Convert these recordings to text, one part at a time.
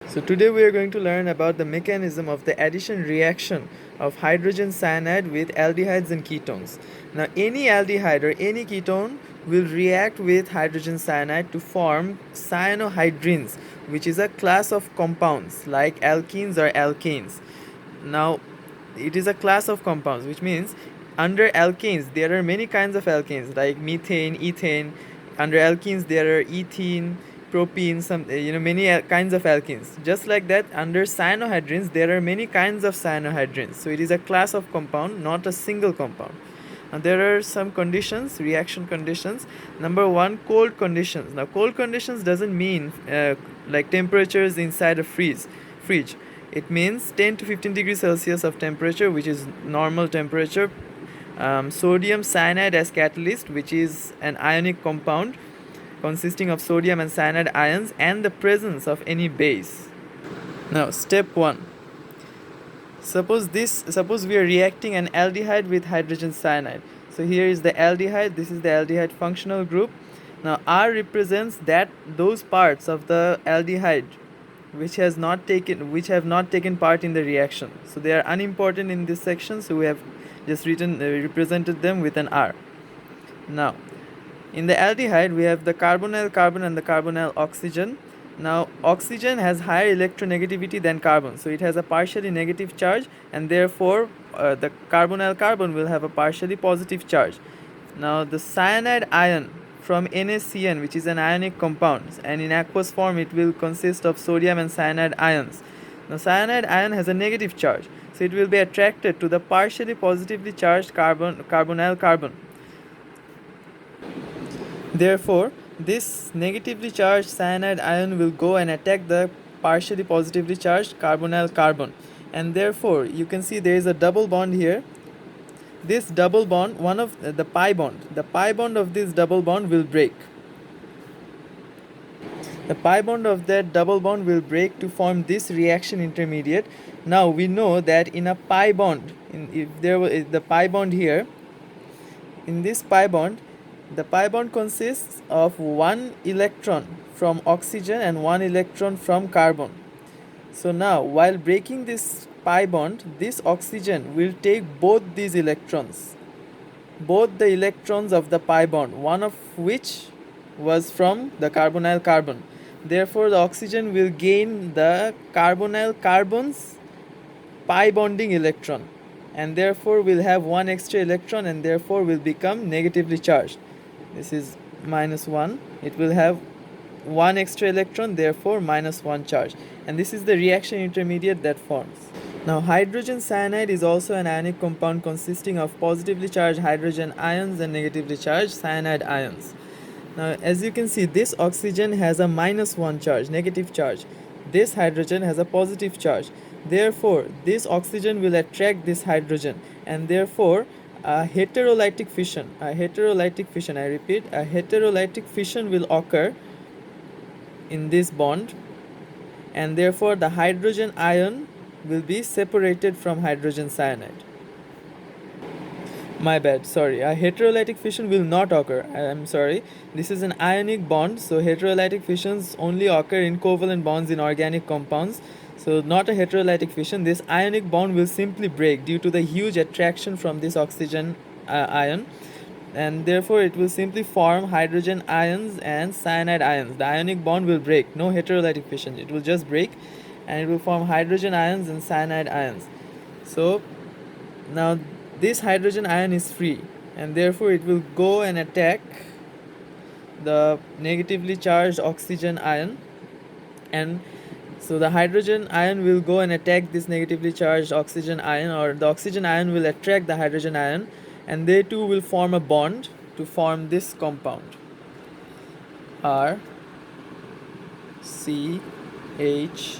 So today we are going to learn about the mechanism of the addition reaction of hydrogen cyanide with aldehydes and ketones. Now any aldehyde or any ketone will react with hydrogen cyanide to form cyanohydrins, which is a class of compounds like alkenes or alkanes. Now it is a class of compounds, which means under alkanes there are many kinds of alkanes like methane, ethane. Under alkenes there are ethene, propene, many kinds of alkenes. Just like that, under cyanohydrins there are many kinds of cyanohydrins. So it is a class of compound, not a single compound. Now there are some conditions, reaction conditions. Number one, cold conditions. Now cold conditions doesn't mean like temperatures inside a fridge. It means 10 to 15 degrees Celsius of temperature, which is normal temperature. Sodium cyanide as catalyst, which is an ionic compound consisting of sodium and cyanide ions, and the presence of any base. Now step 1. Suppose we are reacting an aldehyde with hydrogen cyanide. So here is the aldehyde, this is the aldehyde functional group. Now R represents those parts of the aldehyde which have not taken part in the reaction. So they are unimportant in this section, so we have just represented them with an R. Now in the aldehyde we have the carbonyl carbon and the carbonyl oxygen. Now oxygen has higher electronegativity than carbon, so it has a partially negative charge, and therefore the carbonyl carbon will have a partially positive charge. Now the cyanide ion from NaCN, which is an ionic compound, and in aqueous form it will consist of sodium and cyanide ions. Now cyanide ion has a negative charge, so it will be attracted to the partially positively charged carbonyl carbon. Therefore, this negatively charged cyanide ion will go and attack the partially positively charged carbonyl carbon, and therefore you can see there is a double bond here. This double bond, one of the pi bond of this double bond will break. The pi bond of that double bond will break to form this reaction intermediate. Now we know that in a pi bond, if there was the pi bond here, in this pi bond, the pi bond consists of one electron from oxygen and one electron from carbon. So now, while breaking this pi bond, this oxygen will take both these electrons, both the electrons of the pi bond, one of which was from the carbonyl carbon. Therefore, the oxygen will gain the carbonyl carbon's pi bonding electron, and therefore will have one extra electron, and therefore will become negatively charged. This is -1. It will have one extra electron, therefore -1 charge, and this is the reaction intermediate that forms. Now hydrogen cyanide is also an ionic compound consisting of positively charged hydrogen ions and negatively charged cyanide ions. Now as you can see, this oxygen has a -1 charge, negative charge. This hydrogen has a positive charge. Therefore this oxygen will attract this hydrogen, and therefore a heterolytic fission, I repeat, a heterolytic fission will occur in this bond, and therefore the hydrogen ion will be separated from hydrogen cyanide. My bad, sorry, a heterolytic fission will not occur. I'm sorry, this is an ionic bond, so heterolytic fissions only occur in covalent bonds in organic compounds. So not a heterolytic fission. This ionic bond will simply break due to the huge attraction from this oxygen ion, and therefore it will simply form hydrogen ions and cyanide ions. The ionic bond will break, no heterolytic fission, it will just break, and it will form hydrogen ions and cyanide ions. So now this hydrogen ion is free, and therefore it will go and attack the negatively charged oxygen ion, and so the hydrogen ion will go and attack this negatively charged oxygen ion, or the oxygen ion will attract the hydrogen ion, and they two will form a bond to form this compound, R C H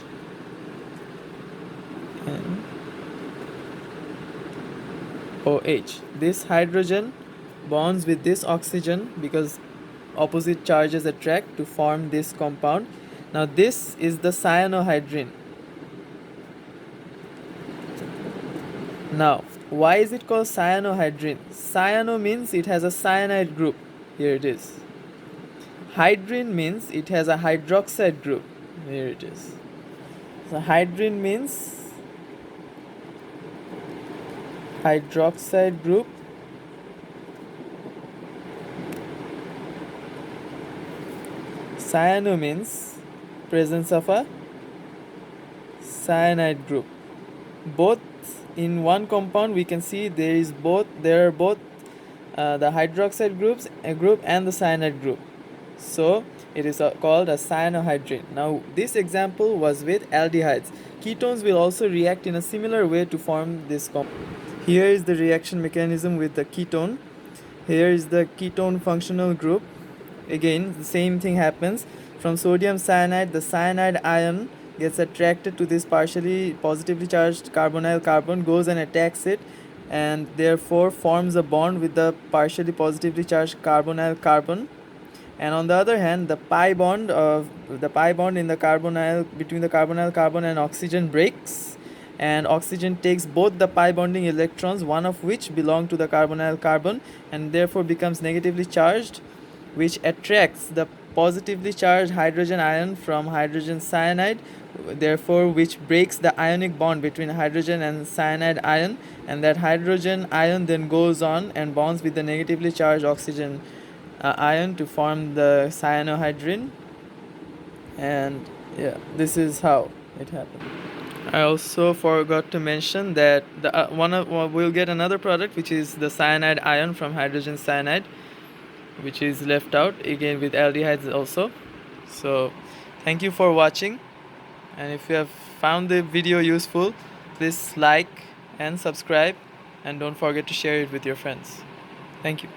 N OH. This hydrogen bonds with this oxygen because opposite charges attract to form this compound. Now this is the cyanohydrin. Now why is it called cyanohydrin? Cyano means it has a cyanide group. Here it is. Hydrin means it has a hydroxide group. Here it is. So hydrine means hydroxide group. Cyano means presence of a cyanide group. Both in one compound we can see there are both the hydroxide group and the cyanide group. So it is called a cyanohydrine. Now this example was with aldehydes. Ketones will also react in a similar way to form this compound. Here is the reaction mechanism with the ketone. Here is the ketone functional group. Again, the same thing happens. From sodium cyanide, the cyanide ion gets attracted to this partially positively charged carbonyl carbon, goes and attacks it, and therefore forms a bond with the partially positively charged carbonyl carbon. And on the other hand, the pi bond in the carbonyl between the carbonyl carbon and oxygen breaks, and oxygen takes both the pi bonding electrons, one of which belong to the carbonyl carbon, and therefore becomes negatively charged, which attracts the positively charged hydrogen ion from hydrogen cyanide, therefore which breaks the ionic bond between hydrogen and cyanide ion, and that hydrogen ion then goes on and bonds with the negatively charged oxygen ion to form the cyanohydrine. And yeah, this is how it happened. I also forgot to mention that we'll get another product, which is the cyanide ion from hydrogen cyanide, which is left out again with aldehydes also. So thank you for watching, and if you have found the video useful, please like and subscribe, and don't forget to share it with your friends. Thank you.